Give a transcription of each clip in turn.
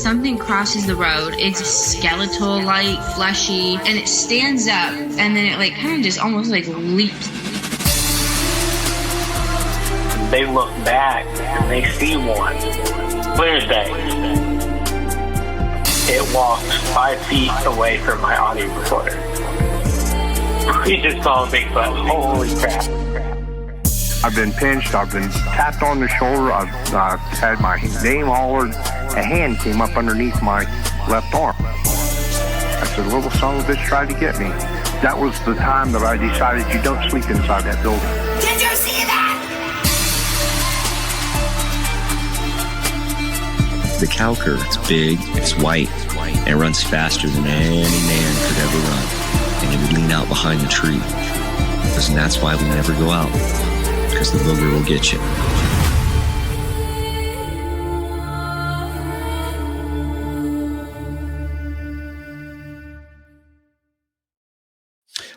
something crosses the road. It's skeletal, like fleshy, and it stands up, and then it like kind of just almost like leaps. They look back and they see one. Clear as day. It walked 5 feet away from my audio recorder. We just saw a Bigfoot. Holy crap. I've been pinched, I've been tapped on the shoulder, I've had my name hollered, a hand came up underneath my left arm. I said, little son of a bitch tried to get me. That was the time that I decided you don't sleep inside that building. Did you see that? The cow cur, it's big, it's white, and it runs faster than any man could ever run. And it would lean out behind the tree. And that's why we never go out. Because the booger will get you.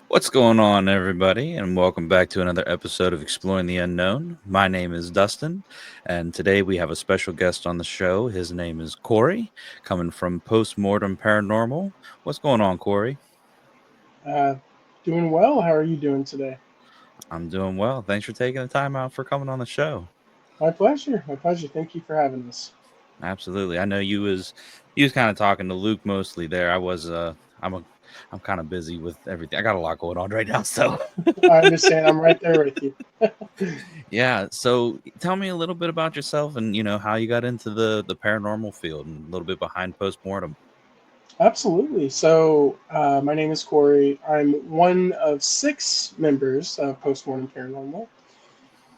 What's going on, everybody, and welcome back to another episode of Exploring the Unknown. My name is Dustin, and today we have a special guest on the show. His name is Corey, coming from Postmortem Paranormal. What's going on, Corey? Doing well. How are you doing today? I'm doing well. Thanks for taking the time out for coming on the show. My pleasure. My pleasure. Thank you for having us. Absolutely. I know you was kind of talking to Luke mostly there. I'm kind of busy with everything. I got a lot going on right now, so I understand. I'm right there with you. Yeah. So tell me a little bit about yourself and how you got into the paranormal field and a little bit behind Postmortem. Absolutely. So, my name is Corey. I'm one of 6 members of Postmortem Paranormal.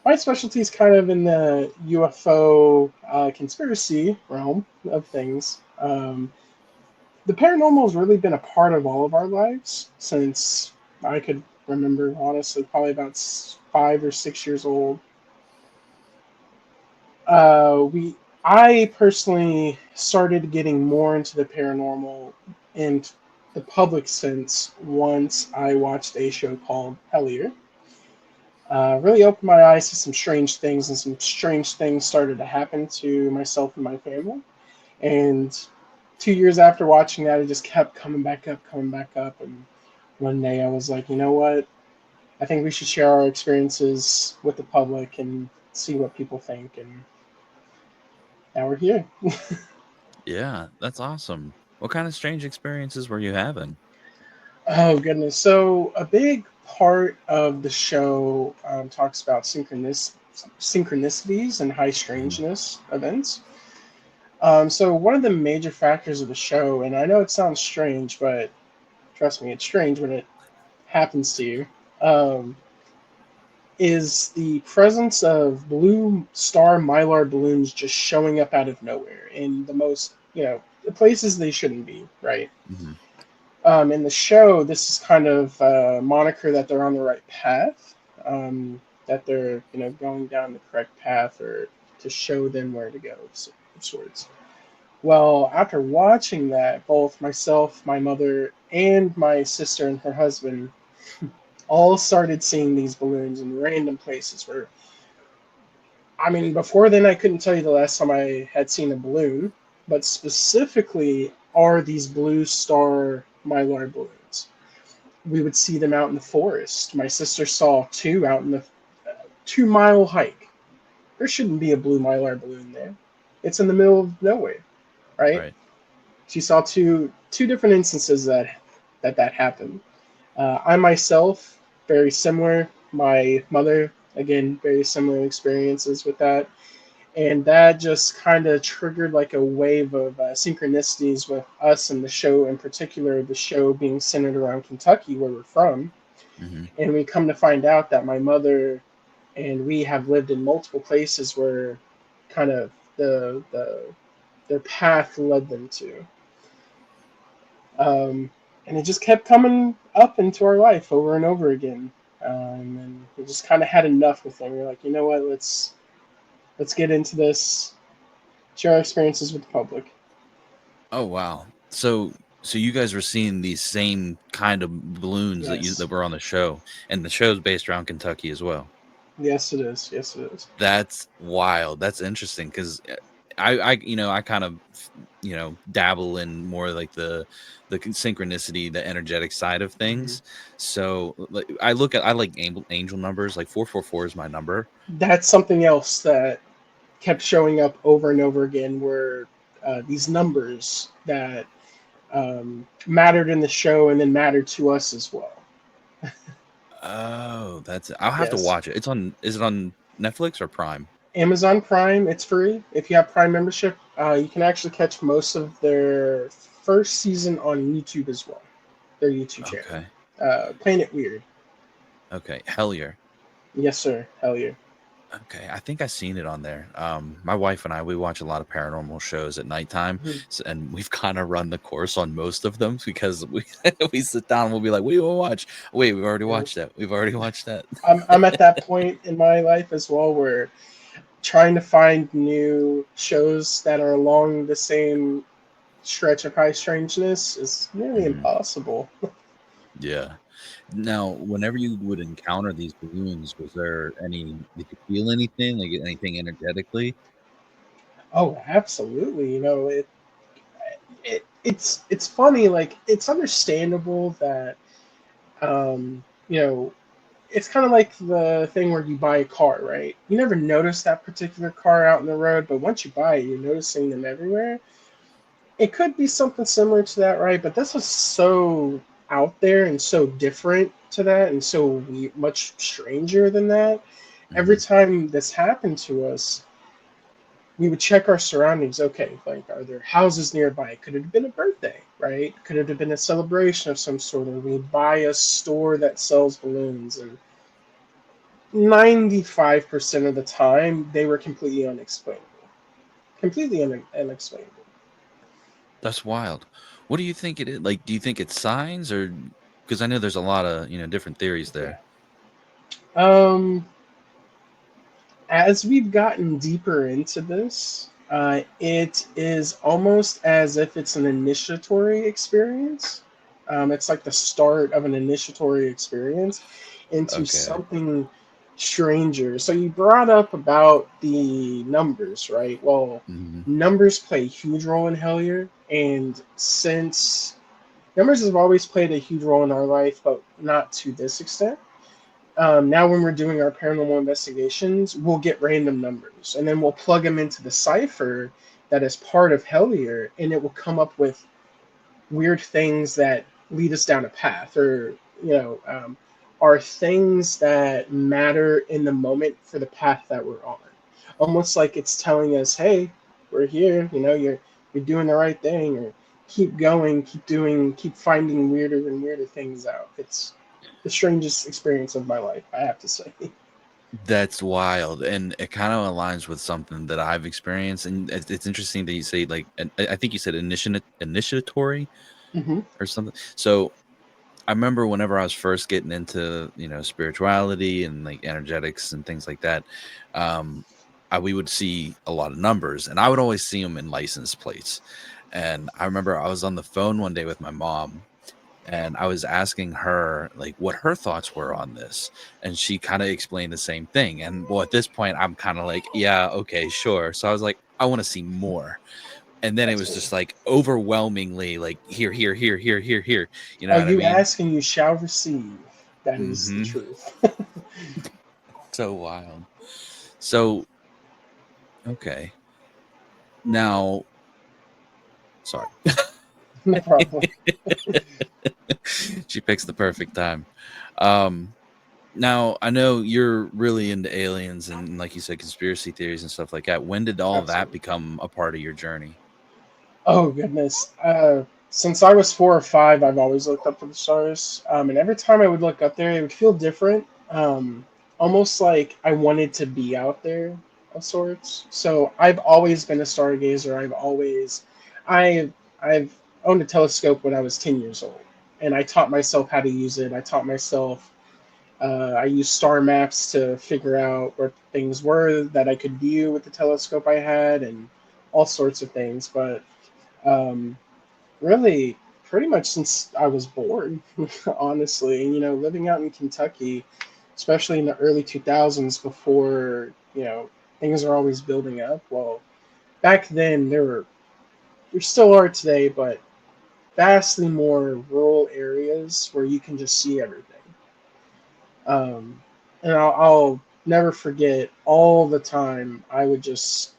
My specialty is kind of in the UFO conspiracy realm of things. The paranormal has really been a part of all of our lives since I could remember, honestly, probably about 5 or 6 years old. I personally started getting more into the paranormal in the public sense once I watched a show called Hellier. Really opened my eyes to some strange things, and some strange things started to happen to myself and my family. And 2 years after watching that, it just kept coming back up. And one day I was like, you know what? I think we should share our experiences with the public and see what people think. And now we're here. Yeah, that's awesome. What kind of strange experiences were you having? Oh, goodness. So, a big part of the show talks about synchronicities and high strangeness events. So, one of the major factors of the show, and I know it sounds strange, but trust me, it's strange when it happens to you, is the presence of blue star mylar balloons just showing up out of nowhere in the most, the places they shouldn't be, right? Mm-hmm. In the show, this is kind of a moniker that they're on the right path, that they're, going down the correct path, or to show them where to go, of sorts. Well, after watching that, both myself, my mother, and my sister and her husband all started seeing these balloons in random places where, before then I couldn't tell you the last time I had seen a balloon, but specifically are these blue star mylar balloons. We would see them out in the forest. My sister saw 2 out in the 2-mile hike. There shouldn't be a blue mylar balloon there. It's in the middle of nowhere, right? She saw two different instances that happened. I myself, very similar. My mother, again, very similar experiences with that. And that just kind of triggered like a wave of synchronicities with us and the show, in particular, the show being centered around Kentucky, where we're from. Mm-hmm. And we come to find out that my mother and we have lived in multiple places where kind of their path led them to. And it just kept coming up into our life over and over again. And we just kind of had enough with it. We were like, you know what, let's get into this, share our experiences with the public. Oh, wow. So you guys were seeing these same kind of balloons that were on the show, and the show's based around Kentucky as well. Yes, it is. Yes, it is. That's wild. That's interesting because I kind of, dabble in more like the synchronicity, the energetic side of things. So like, I like angel numbers. Like 444 is my number. That's something else that kept showing up over and over again, were these numbers that mattered in the show and then mattered to us as well. Oh, that's it. I'll have to Yes. watch it. Is it on Netflix or Prime? Amazon Prime, it's free. If you have Prime membership, you can actually catch most of their first season on YouTube as well. Their YouTube channel. Okay. Planet Weird. Okay. Hellier. Yes, sir. Hell yeah. Okay, I think I've seen it on there. My wife and I, we watch a lot of paranormal shows at nighttime, Mhm. and we've kind of run the course on most of them because we we sit down and we'll be like, "What do you want to watch?" Wait, we've already Yeah. watched that. We've already watched that. I'm at that point in my life as well where trying to find new shows that are along the same stretch of high strangeness is nearly Mhm. impossible. Yeah. Now, whenever you would encounter these balloons, was there any? Did you feel anything, like anything energetically? Oh, absolutely. It's funny. Like, it's understandable that you know it's kind of like the thing where you buy a car, right? You never notice that particular car out in the road, but once you buy it, you're noticing them everywhere. It could be something similar to that, right? But this was so out there and so different to that, and so much stranger than that. Every Hmm. time this happened to us, we would check our surroundings. Okay, like, are there houses nearby? Could it have been a birthday, right? Could it have been a celebration of some sort? Or we buy a store that sells balloons, and 95% of the time they were completely unexplainable. Completely unexplainable. That's wild. What do you think it is? Like, do you think it's signs, or because I know there's a lot of different theories Yeah. there. Um, as we've gotten deeper into this, it is almost as if it's an initiatory experience. It's like the start of an initiatory experience into Okay. something stranger. So you brought up about the numbers, right? Well, Hmm. numbers play a huge role in Hellier, and since numbers have always played a huge role in our life, but not to this extent. Now when we're doing our paranormal investigations, we'll get random numbers and then we'll plug them into the cipher that is part of Hellier, and it will come up with weird things that lead us down a path, or you know are things that matter in the moment for the path that we're on, almost like it's telling us, hey, we're here, you're doing the right thing, or keep going, keep finding weirder and weirder things out. It's the strangest experience of my life, I have to say. That's wild, and it kind of aligns with something that I've experienced. And it's interesting that you say like, and I think you said initiatory Hmm. or something. So I remember whenever I was first getting into spirituality and like energetics and things like that, um, we would see a lot of numbers, and I would always see them in license plates. And I remember I was on the phone one day with my mom, and I was asking her like what her thoughts were on this, and she kind of explained the same thing. And well, at this point, I'm kind of like, yeah, okay, sure. So I was like, I want to see more. And then it That's was cool. just like overwhelmingly like here, here, here, here, here, here. You know Oh, what I you mean? ask and you shall receive. That is the Hmm. truth. So wild. So okay, now, sorry. No problem. She picks the perfect time. Um, Now I know you're really into aliens and, like you said, conspiracy theories and stuff like that. When did all that Absolutely. become a part of your journey? Oh goodness. Since I was 4 or 5, I've always looked up to the stars. And every time I would look up there, it would feel different. Almost like I wanted to be out there of sorts. So I've always been a stargazer. I've owned a telescope when I was 10 years old, and I taught myself how to use it. I used star maps to figure out where things were that I could view with the telescope I had, and all sorts of things. But um, really, pretty much since I was born, honestly. And, living out in Kentucky, especially in the early 2000s, before, things are always building up. Well, back then there were there still are today, but vastly more rural areas where you can just see everything. And I'll never forget all the time I would just,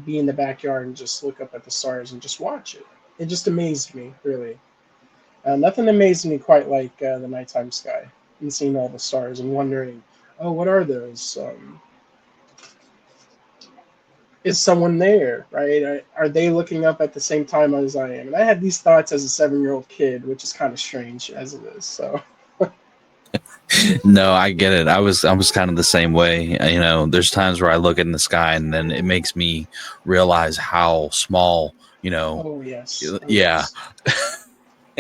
be in the backyard and just look up at the stars and just watch it. It just amazed me, really. Nothing amazed me quite like the nighttime sky and seeing all the stars and wondering, oh, what are those? Is someone there, right? Are they looking up at the same time as I am? And I had these thoughts as a 7-year-old kid, which is kind of strange as it is. So, No, I get it. I was kind of the same way. There's times where I look in the sky and then it makes me realize how small, oh yes, oh yeah. yes,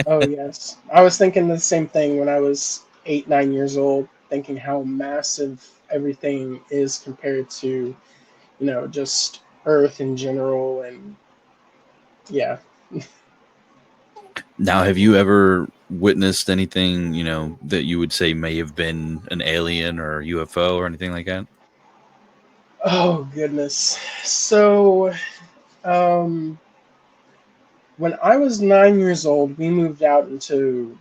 oh yes. I was thinking the same thing when I was 8, 9 years old, thinking how massive everything is compared to, just Earth in general, and yeah. Now, have you ever witnessed anything, that you would say may have been an alien or UFO or anything like that? Oh goodness. So, um, when I was 9 years old, we moved out into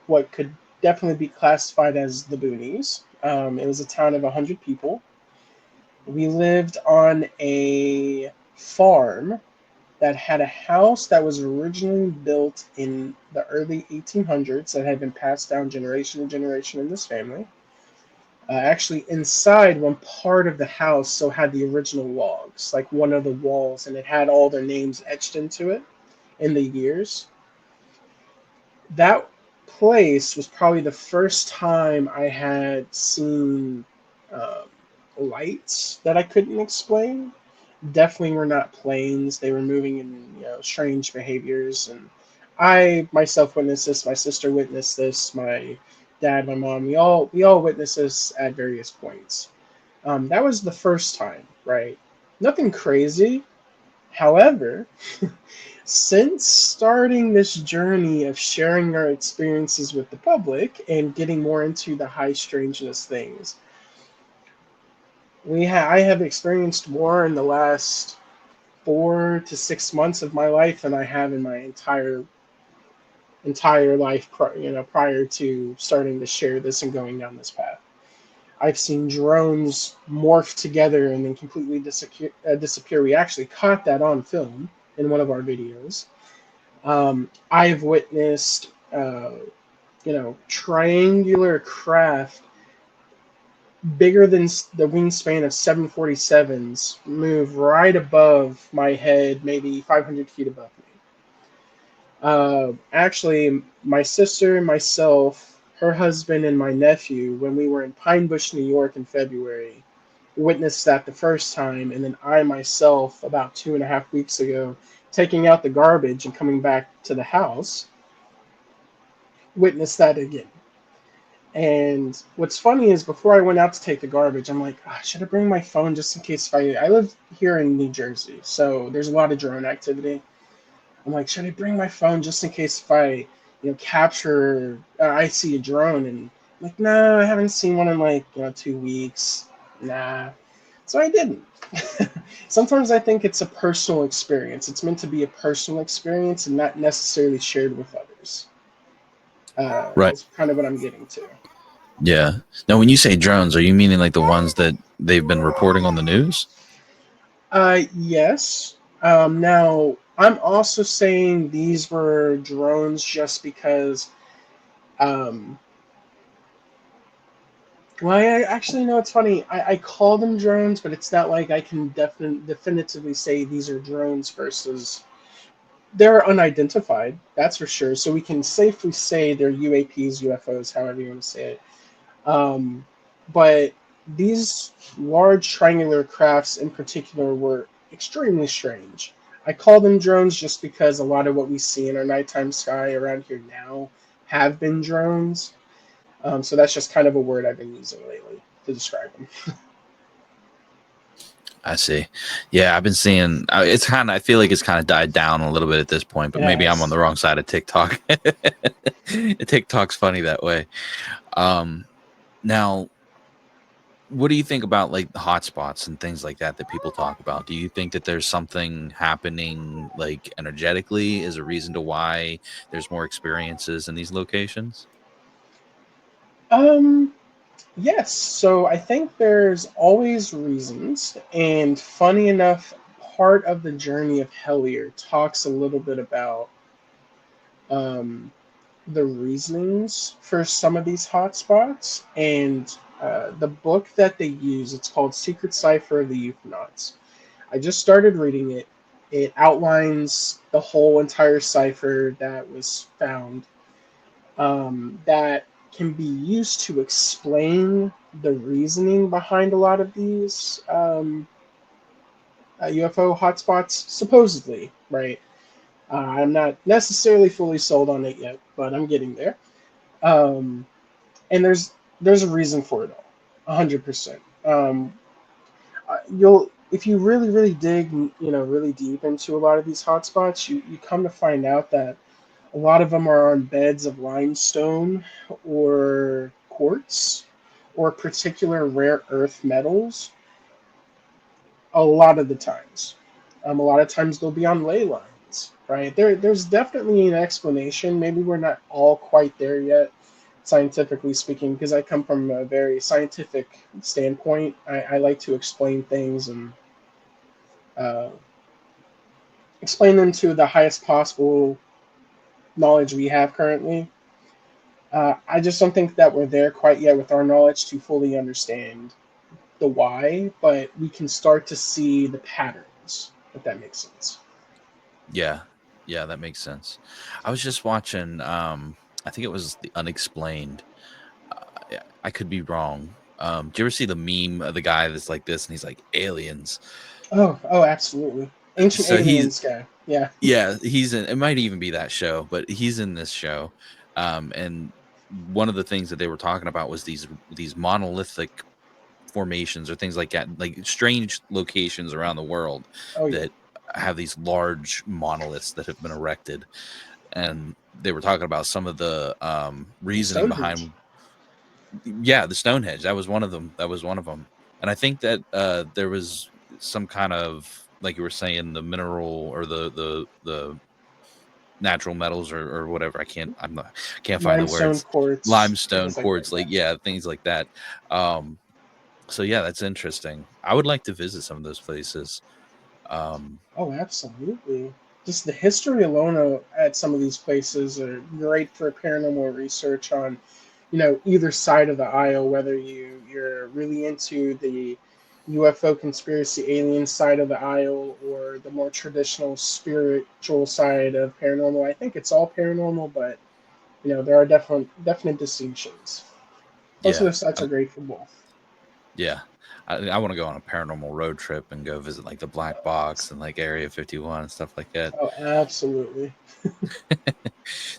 what could definitely be classified as the boonies. It was a town of 100 people. We lived on a farm that had a house that was originally built in the early 1800s that had been passed down generation to generation in this family. Actually, inside one part of the house still had the original logs, like one of the walls, and it had all their names etched into it in the years. That place was probably the first time I had seen um, lights that I couldn't explain. Definitely were not planes. They were moving in strange behaviors, and I myself witnessed this. My sister witnessed this. My dad, my mom, we all witnessed this at various points. That was the first time, right? Nothing crazy. However, since starting this journey of sharing our experiences with the public and getting more into the high strangeness things, I have experienced more in the last 4 to 6 months of my life than I have in my entire life, prior to starting to share this and going down this path. I've seen drones morph together and then completely disappear. We actually caught that on film in one of our videos. I've witnessed, triangular craft bigger than the wingspan of 747s move right above my head, maybe 500 feet above me. Actually, my sister, myself, her husband, and my nephew, when we were in Pine Bush, New York in February, witnessed that the first time, and then I myself, about 2.5 weeks ago, taking out the garbage and coming back to the house, witnessed that again. And what's funny is before I went out to take the garbage, I'm like, should I bring my phone just in case if I live here in New Jersey, so there's a lot of drone activity. I'm like, should I bring my phone just in case if I, capture, I see a drone? And I'm like, no, I haven't seen one in like, 2 weeks. Nah. So I didn't. Sometimes I think it's a personal experience. It's meant to be a personal experience and not necessarily shared with others. Right. That's kind of what I'm getting to. Yeah. Now, when you say drones, are you meaning like the ones that they've been reporting on the news? Yes. Now, I'm also saying these were drones just because, um, well, I actually know it's funny. I call them drones, but it's not like I can definitively say these are drones versus they're unidentified. That's for sure. So we can safely say they're UAPs, UFOs, however you want to say it. Um, but these large triangular crafts in particular were extremely strange. I call them drones just because a lot of what we see in our nighttime sky around here now have been drones. So that's just kind of a word I've been using lately to describe them. I see. Yeah, I've been seeing. I feel like it's kind of died down a little bit at this point, but It maybe I'm on has. the wrong side of TikTok. TikTok's funny that way. Now, what do you think about like hotspots and things like that people talk about? Do you think that there's something happening like energetically as a reason to why there's more experiences in these locations? Um, yes. So I think there's always reasons, and funny enough, part of the journey of Hellier talks a little bit about um, the reasonings for some of these hotspots, and the book that they use. It's called Secret Cipher of the Euthanauts. I just started reading it. It outlines the whole entire cipher that was found, that can be used to explain the reasoning behind a lot of these UFO hotspots, supposedly, right? I'm not necessarily fully sold on it yet, but I'm getting there. Um, and there's a reason for it all, 100%. You'll if you really dig, really deep into a lot of these hotspots, you come to find out that a lot of them are on beds of limestone or quartz or particular rare earth metals. A lot of the times, a lot of times they'll be on ley lines, right? There's definitely an explanation. Maybe we're not all quite there yet, scientifically speaking, because I come from a very scientific standpoint. I like to explain things and uh, explain them to the highest possible knowledge we have currently. I just don't think that we're there quite yet with our knowledge to fully understand the why, but we can start to see the patterns, if that makes sense. Yeah. Yeah, that makes sense. I was just watching I think it was The Unexplained. I could be wrong. Do you ever see the meme of the guy that's like this and he's like aliens? Oh, absolutely. Ancient So he's Aliens guy. Yeah. yeah, he's in it might even be that show, but he's in this show. And one of the things that they were talking about was these monolithic formations or things like that, like strange locations around the world Oh, yeah. that have these large monoliths that have been erected. And they were talking about some of the reasoning Stonehenge. behind, yeah, the Stonehenge. That was one of them. That was one of them. And I think that there was some kind of, like you were saying, the mineral or the natural metals or whatever. Can't find the Limestone words. quartz, Limestone things like that. quartz, like yeah, things like that. Um, so yeah, that's interesting. I would like to visit some of those places. Um, Oh, absolutely. Just the history alone at some of these places are great for paranormal research on, either side of the aisle, whether you're really into the UFO conspiracy alien side of the aisle or the more traditional spiritual side of paranormal. I think it's all paranormal, but there are definite distinctions. Both of yeah, those sites are great for both. yeah. I want to go on a paranormal road trip and go visit like the Black Box and like Area 51 and stuff like that. Oh, absolutely.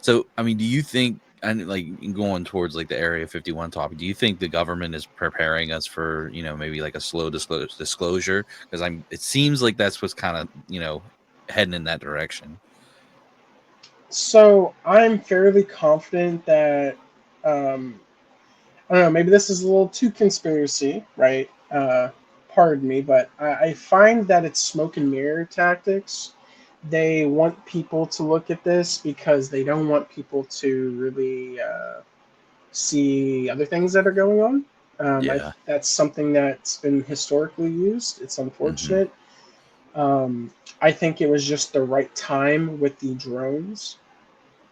So, I mean, do you think, and like going towards like the Area 51 topic, do you think the government is preparing us for, maybe like a slow disclosure? Because it seems like that's what's kind of, heading in that direction. So I'm fairly confident that um, I don't know. Maybe this is a little too conspiracy, right? Pardon me, but I find that it's smoke and mirror tactics. They want people to look at this because they don't want people to really see other things that are going on. Yeah. That's something that's been historically used. It's Hmm. unfortunate. Um, I think it was just the right time with the drones.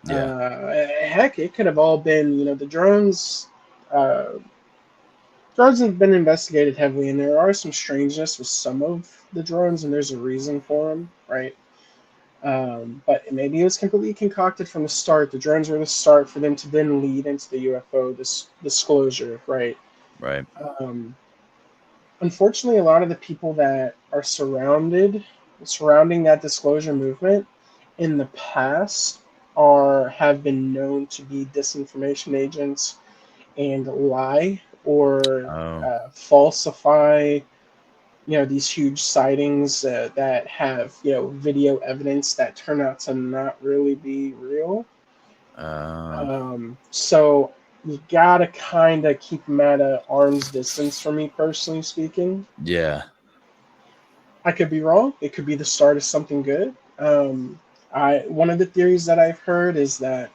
Yeah. Heck, it could have all been, the drones. Uh, Drones have been investigated heavily, and there are some strangeness with some of the drones, and there's a reason for them, right? But maybe it was completely concocted from the start. The drones were the start for them to then lead into the UFO disclosure, right? Right. Um, Unfortunately, a lot of the people that are surrounding that disclosure movement in the past have been known to be disinformation agents and lie or Oh. falsify these huge sightings that have video evidence that turn out to not really be real. Uh, So you gotta kind of keep them at a arm's distance from me, personally speaking. Yeah. I could be wrong. It could be the start of something good. One of the theories that I've heard is that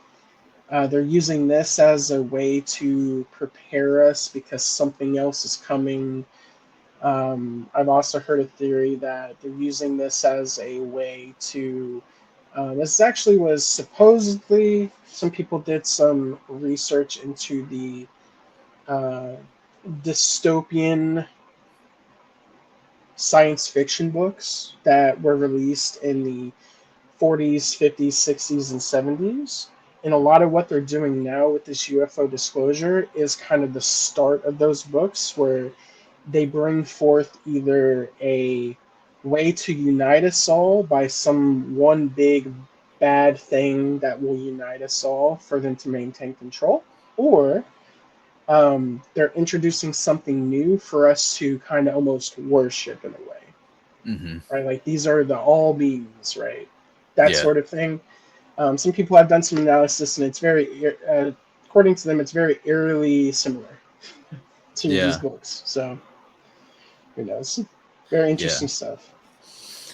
they're using this as a way to prepare us because something else is coming. I've also heard a theory that they're using this as a way to. This actually was supposedly, some people did some research into the uh, dystopian science fiction books that were released in the 40s, 50s, 60s, and 70s. And a lot of what they're doing now with this UFO disclosure is kind of the start of those books where they bring forth either a way to unite us all by some one big bad thing that will unite us all for them to maintain control, or they're introducing something new for us to kind of almost worship in a way, Mm-hmm. right? Like these are the all beings, right? That Yeah. sort of thing. Some people have done some analysis, and it's very, according to them, it's very eerily similar to these Yeah. books. So, who knows? Very Yeah. interesting stuff.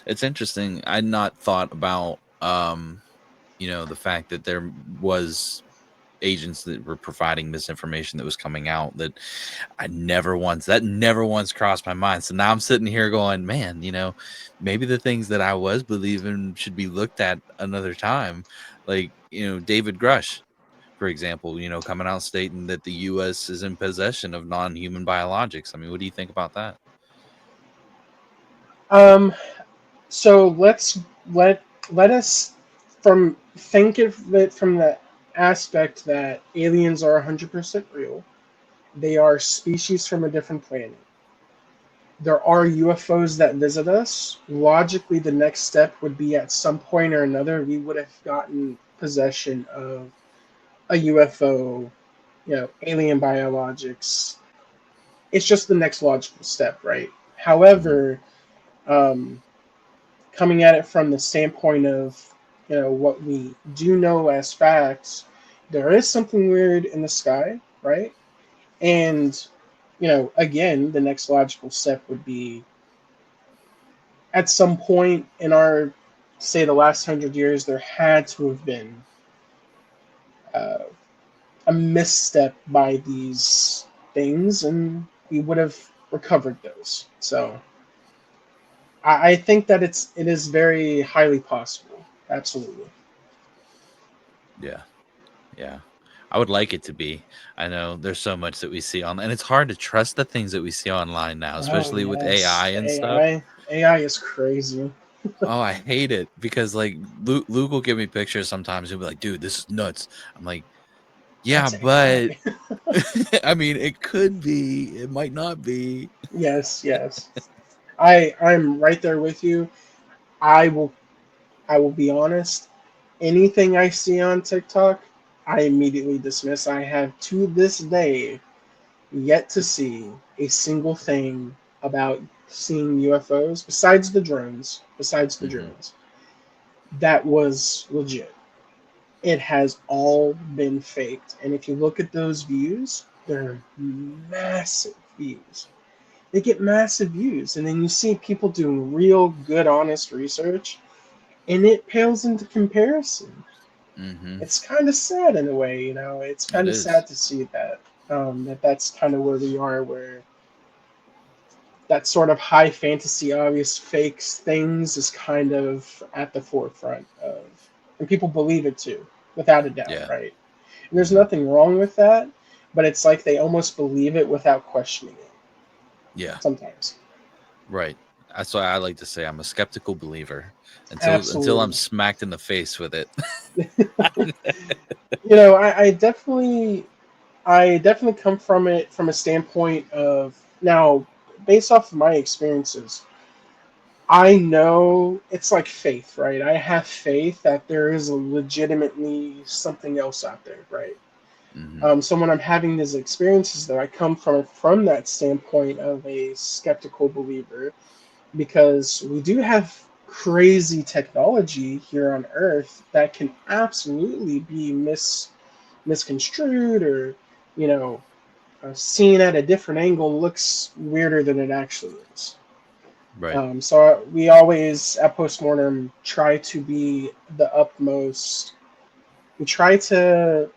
It's interesting. I'd not thought about, the fact that there was agents that were providing misinformation that was coming out that never once crossed my mind. So now I'm sitting here going, man, maybe the things that I was believing should be looked at another time. Like, David Grush, for example, coming out stating that the U.S. is in possession of non-human biologics. I mean, what do you think about that? Um, so let us think of it from the aspect that aliens are 100% real. They are species from a different planet. There are UFOs that visit us. Logically, the next step would be at some point or another, we would have gotten possession of a UFO, alien biologics. It's just the next logical step, right? Mm-hmm. However, um, coming at it from the standpoint of, what we do know as facts, there is something weird in the sky, right? And, again, the next logical step would be at some point in our, say, the last 100 years, there had to have been uh, a misstep by these things, and we would have recovered those. So I think that it is very highly possible. Absolutely. Yeah. Yeah. I would like it to be. I know there's so much that we see and it's hard to trust the things that we see online now, Oh especially with AI yes, and stuff. AI is crazy. Oh, I hate it because like Luke will give me pictures sometimes. He'll be like, "Dude, this is nuts." I'm like, "Yeah, That's but AI. I mean, it could be. It might not be." Yes, yes. I'm right there with you. I will I will be honest. Anything I see on TikTok, I immediately dismiss. I have to this day yet to see a single thing about seeing UFOs besides the Hmm. drones, that was legit. It has all been faked. And if you look at those views, they're massive views. They get massive views. And then you see people doing real good, honest research, and it pales into comparison. Hmm. It's kind of sad in a way, It's It kind of is. sad to see that. That's kind of where we are, where that sort of high fantasy, obvious fakes things is kind of at the forefront of, and people believe it too, without a doubt, Yeah. right? And there's Hmm. nothing wrong with that, but it's like they almost believe it without questioning it Yeah. sometimes. Right. That's why I like to say I'm a skeptical believer until I'm Absolutely. smacked in the face with it. I definitely come from it from a standpoint of, now, based off of my experiences, I know it's like faith, right? I have faith that there is legitimately something else out there, right? Hmm. So when I'm having these experiences, though, I come from that standpoint of a skeptical believer, because we do have crazy technology here on Earth that can absolutely be misconstrued or you know, seen at a different angle looks weirder than it actually is. Right. So we always at postmortem try to be the utmost. We try to,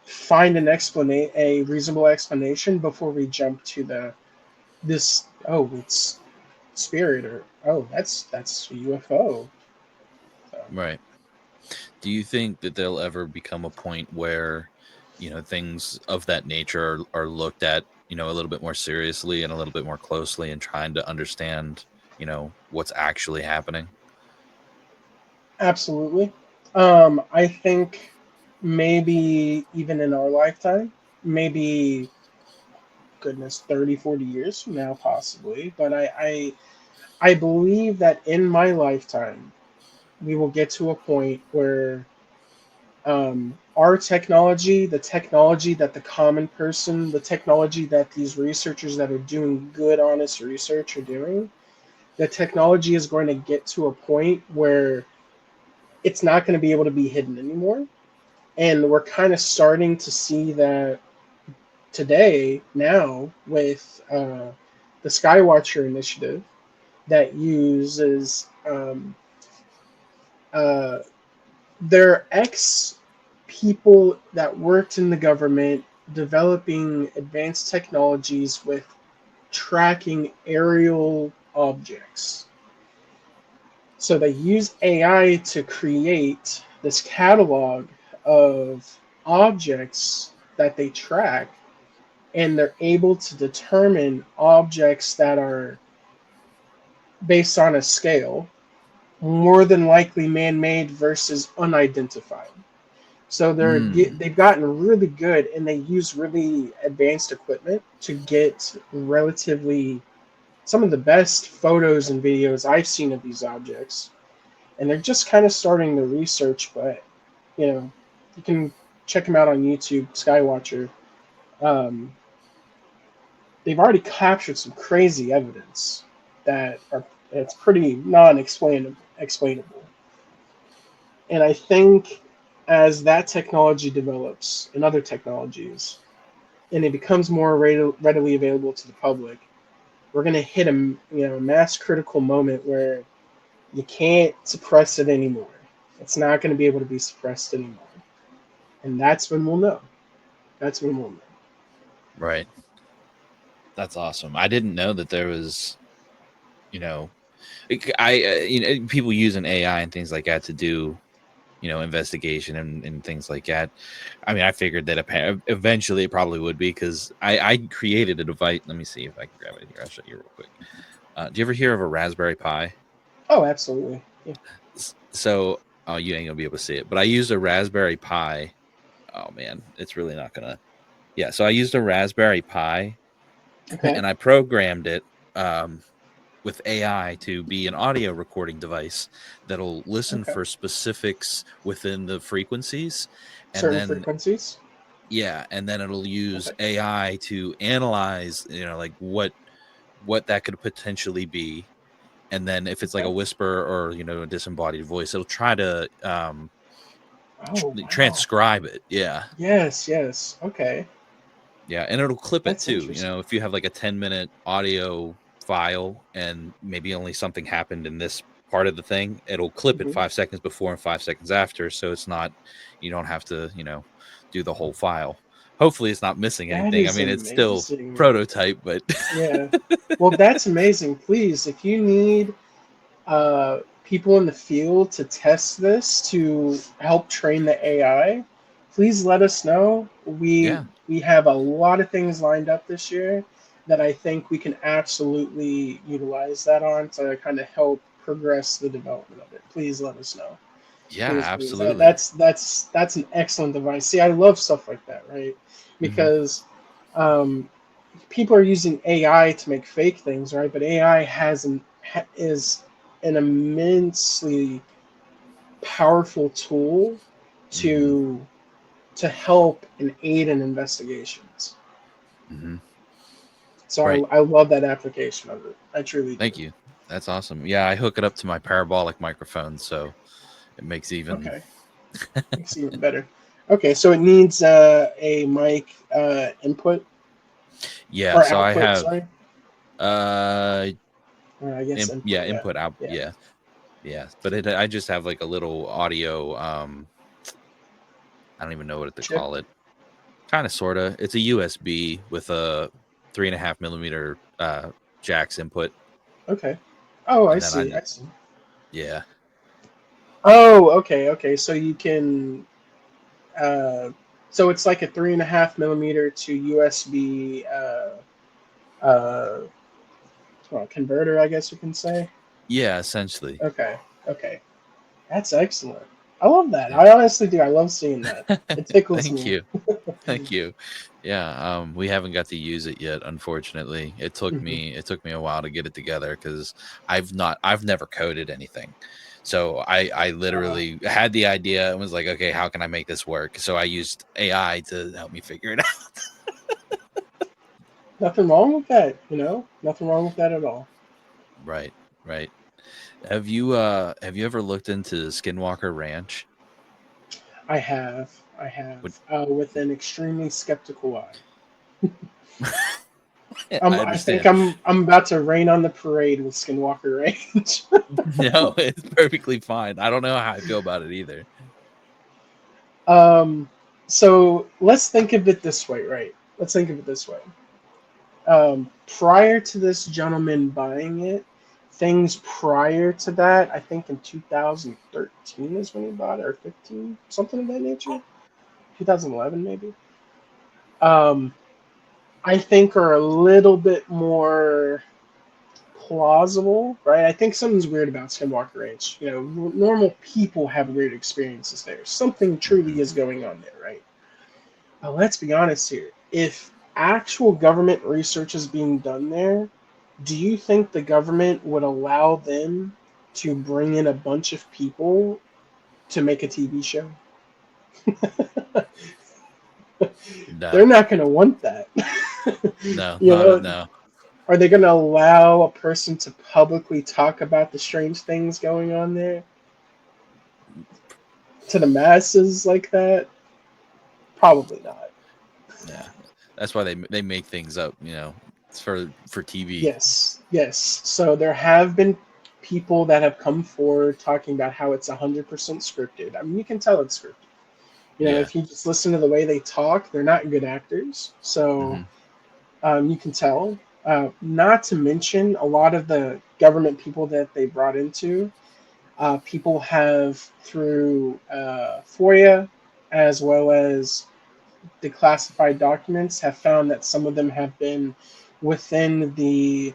find a reasonable explanation before we jump to this. Oh, it's spirit, or oh, that's a UFO. So, Right. Do you think that there'll ever become a point where, things of that nature are looked at, a little bit more seriously and a little bit more closely and trying to understand, what's actually happening? absolutely. I think maybe even in our lifetime, maybe goodness 30, 40 years from now possibly, but I believe that in my lifetime we will get to a point where our technology, the technology that the common person, the technology that these researchers that are doing good honest research are doing, the technology is going to get to a point where it's not going to be able to be hidden anymore. And we're kind of starting to see that today now with the Skywatcher initiative that uses uh, their ex people that worked in the government developing advanced technologies with tracking aerial objects. So they use AI to create this catalog of objects that they track, and they're able to determine objects that are based on a scale, more than likely man-made versus unidentified. So Mm. they've gotten really good, and they use really advanced equipment to get relatively some of the best photos and videos I've seen of these objects. And they're just kind of starting the research, but you can check them out on YouTube, Skywatcher. Um, they've already captured some crazy evidence that are it's pretty explainable. And I think as that technology develops and other technologies, and it becomes more readily available to the public, we're going to hit a mass critical moment where you can't suppress it anymore. It's not going to be able to be suppressed anymore, and that's when we'll know. That's when we'll know. Right. That's awesome. I didn't know that there was, people using AI and things like that to do, investigation and things like that. I mean, I figured that eventually it probably would be, because I created a device. Let me see if I can grab it here. I'll show you real quick. Do you ever hear of a Raspberry Pi? Oh, absolutely. Yeah. So, oh, you ain't gonna be able to see it, but I used a Raspberry Pi. Oh man, it's really not gonna. Yeah, so I used a Raspberry Pi Okay. and I programmed it with AI to be an audio recording device that'll listen Okay. for specifics within the frequencies, and Certain then frequencies. and then it'll use Okay. AI to analyze, like what that could potentially be, and then if it's like a Okay. whisper or a disembodied voice, it'll try to Oh wow. transcribe it. Yeah. Yes. Yes. Okay. Yeah, and it'll clip it That's too. interesting. If you have like a 10-minute audio file and maybe only something happened in this part of the thing, it'll clip it Hmm. 5 seconds before and 5 seconds after. So it's not, you don't have to, do the whole file. Hopefully it's not missing That anything. I is mean, it's still amazing, man. prototype, but Yeah. Well, that's amazing. Please, if you need people in the field to test this to help train the AI, please let us know. yeah, We have a lot of things lined up this year that I think we can absolutely utilize that on to kind of help progress the development of it. Please let us know. yeah, Please. absolutely. That's an excellent device. See, I love stuff like that, right? Hmm. Because um, people are using AI to make fake things, right? But AI is an immensely powerful tool Hmm. to help and aid in investigations. Hmm. So Right. I love that application of it. I truly do. Thank you. That's awesome. Yeah, I hook it up to my parabolic microphone, so it makes even. Okay, makes it even better. Okay, so it needs a mic input Yeah, or so I output. have Sorry, uh or I guess input. Yeah, input out yeah. yeah, but I just have like a little audio I don't even know what to Chip. call it. Kind of sorta. It's a USB with a 3.5 millimeter jacks input, Okay. Oh, I and then I see. I just see. yeah. Oh, okay, okay. So you can. Uh, so it's like a 3.5 millimeter to USB uh, well, converter, I guess you can say. Yeah, essentially. Okay, okay. That's excellent. I love that. Yeah. I honestly do. I love seeing that. It tickles Thank me. you. Thank you. Yeah, we haven't got to use it yet, unfortunately. Mhm. It took me a while to get it together because I've never coded anything. So I Uh, literally had the idea and was like, okay, how can I make this work? So I used AI to help me figure it out. Nothing wrong with that, Nothing wrong with that at all. Right, right. Have you ever looked into Skinwalker Ranch? I have. I have. Would With an extremely skeptical eye. I I think understand. I'm about to rain on the parade with Skinwalker Range. No, it's perfectly fine. I don't know how I feel about it either. um, so let's think of it this way, right? Let's think of it this way. Prior to this gentleman buying it, things prior to that, I think in 2013 is when he bought it, or 15, something of that nature. 2011 maybe. Um, I think are a little bit more plausible, right? I think something's weird about Skinwalker Ranch. Normal people have weird experiences there. Something truly Mhm. is going on there, right? But let's be honest here. If actual government research is being done there, do you think the government would allow them to bring in a bunch of people to make a TV show? No, They're not going to want that. no, you not know, no. are they going to allow a person to publicly talk about the strange things going on there to the masses like that? Probably not. Yeah, that's why they make things up. You know, it's for TV. Yes, yes. So there have been people that have come forward talking about how it's 100% scripted. I mean, you can tell it's scripted. Yeah. If you just listen to the way they talk, they're not good actors. So Hmm. you can tell. Not to mention, a lot of the government people that they brought into, people have, through FOIA as well as declassified documents, have found that some of them have been within the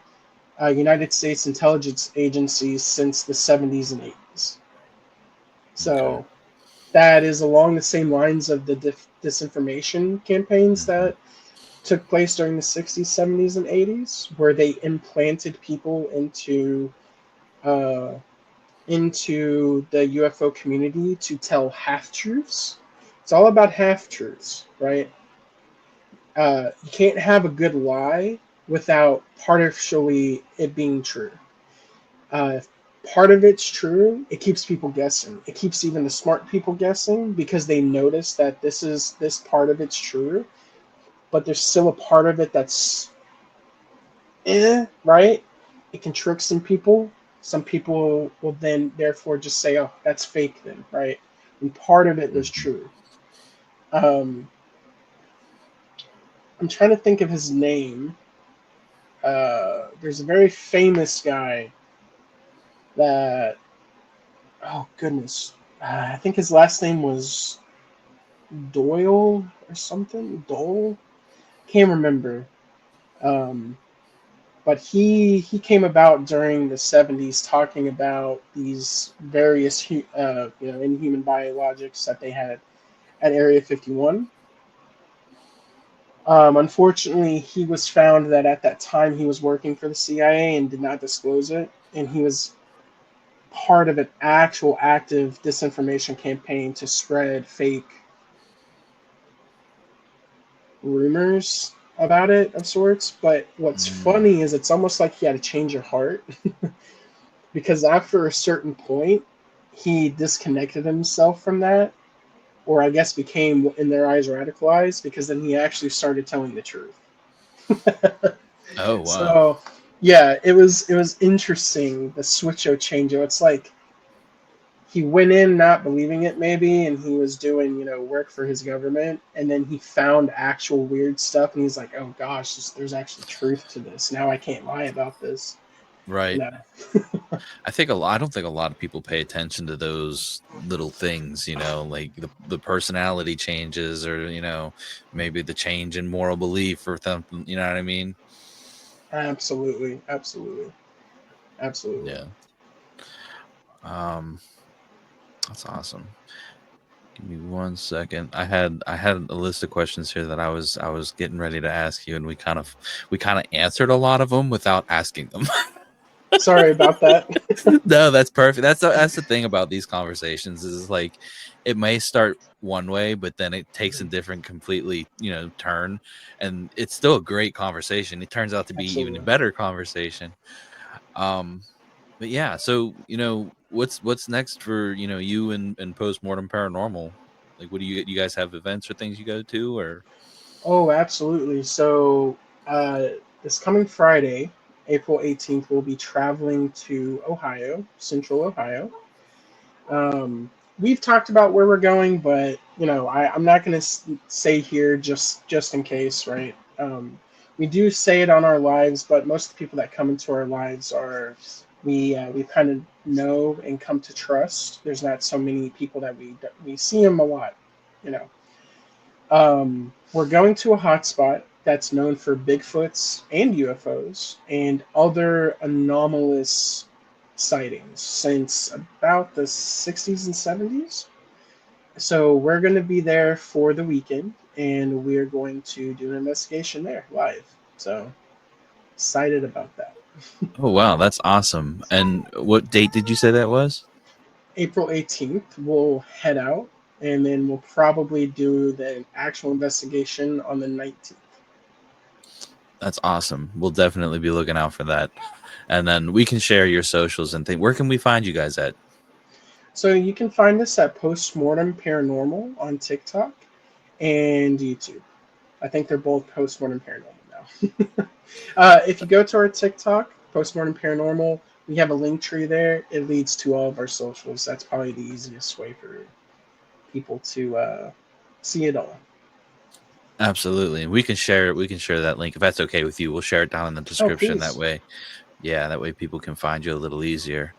United States intelligence agencies since the 70s and 80s. Okay. So that is along the same lines of the disinformation campaigns Hmm. that took place during the 60s, 70s, and 80s, where they implanted people uh, into the UFO community to tell half truths. It's all about half truths, right? You can't have a good lie without partially it being true. If part of it's true, it keeps people guessing. It keeps even the smart people guessing because they notice that this part of it's true, but there's still a part of it that's right? It can trick some people. Some people will then therefore just say, "Oh, that's fake," then, right? And part of it was Hmm. true. Um, I'm trying to think of his name. There's a very famous guy that, oh goodness, I think his last name was Doyle or something. Dole, can't remember. Um, but he came about during the 70s talking about these various inhuman biologics that they had at Area 51. Unfortunately, he was found that at that time he was working for the CIA and did not disclose it, and he was part of an actual active disinformation campaign to spread fake rumors about it of sorts. But what's Mm. funny is it's almost like he had to change your heart because after a certain point, he disconnected himself from that, or I guess became in their eyes radicalized, because then he actually started telling the truth. Oh wow. So yeah, it was interesting, the switcho change. It's like he went in not believing it maybe, and he was doing work for his government, and then he found actual weird stuff, and he's like, oh gosh, there's actually truth to this. Now I can't lie about this. Right. No. I don't think a lot of people pay attention to those little things, like the personality changes, or maybe the change in moral belief or something. You know what I mean? Absolutely, absolutely, absolutely. Yeah. That's awesome. Give me 1 second. I had a list of questions here that I was getting ready to ask you, and we kind of answered a lot of them without asking them. Sorry about that. No, that's perfect. That's the thing about these conversations is like it may start one way, but then it takes a different completely turn, and it's still a great conversation. It turns out to be even a Absolutely. better conversation. But yeah, so what's next for you and Postmortem Paranormal? Like, what do you guys have events or things you go to, or? Oh, absolutely. So, uh, this coming Friday, April 18th, we'll be traveling to Ohio, Central Ohio. We've talked about where we're going, but I'm not going to say here just in case, right? We do say it on our lives, but most of the people that come into our lives are we kind of know and come to trust. There's not so many people that we see them a lot, you know. We're going to a hotspot that's known for Bigfoots and UFOs and other anomalous sightings since about the 60s and 70s. So we're going to be there for the weekend, and we're going to do an investigation there live. So excited about that. Oh wow, that's awesome! And what date did you say that was? April 18th, we'll head out, and then we'll probably do the actual investigation on the 19th. That's awesome. We'll definitely be looking out for that. And then we can share your socials and think. Where can we find you guys at? So you can find us at Postmortem Paranormal on TikTok and YouTube. I think they're both Postmortem Paranormal now. If you go to our TikTok, Postmortem Paranormal, we have a link tree there. It leads to all of our socials. That's probably the easiest way for people to see it all. Absolutely. We can share that link if that's okay with you. We'll share it down in the Oh, description that please. way. Yeah, that way people can find you a little easier.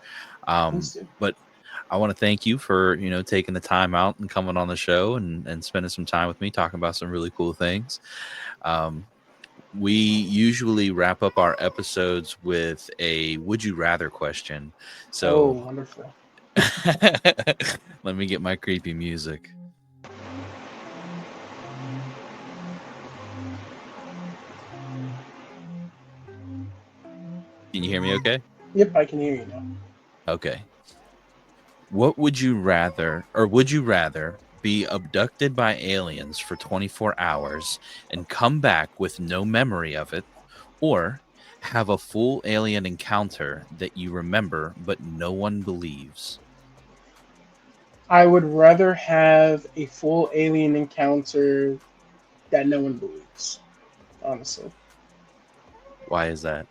Please do. But I want to thank you for, taking the time out and coming on the show and spending some time with me talking about some really cool things. We usually wrap up our episodes with a would you rather question. Oh, So wonderful. let me get my creepy music. Can you hear me okay? Yep, I can hear you now. Okay. What would you rather be abducted by aliens for 24 hours and come back with no memory of it, or have a full alien encounter that you remember but no one believes? I would rather have a full alien encounter that no one believes, honestly. Why is that?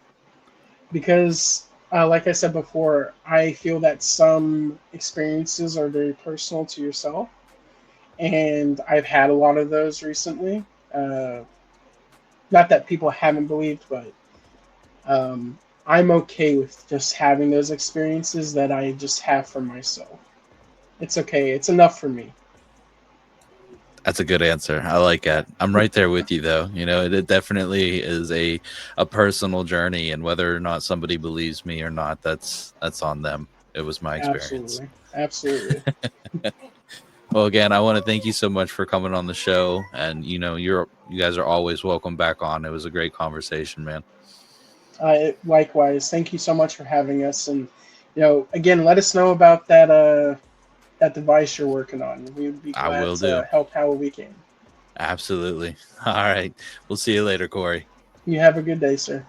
Because, like I said before, I feel that some experiences are very personal to yourself, and I've had a lot of those recently. Uh, Not that people haven't believed, but I'm okay with just having those experiences that I just have for myself. It's okay. It's enough for me. That's a good answer. I like that. I'm right there with you, though. It definitely is a personal journey, and whether or not somebody believes me or not, that's on them. It was my experience. Absolutely. Absolutely. Well, again, I want to thank you so much for coming on the show, and you guys are always welcome back on. It was a great conversation, man. Likewise. Thank you so much for having us, and again, let us know about that device you're working on. We would be I glad will do. to help how we can. Absolutely. All right. We'll see you later, Corey. You have a good day, sir.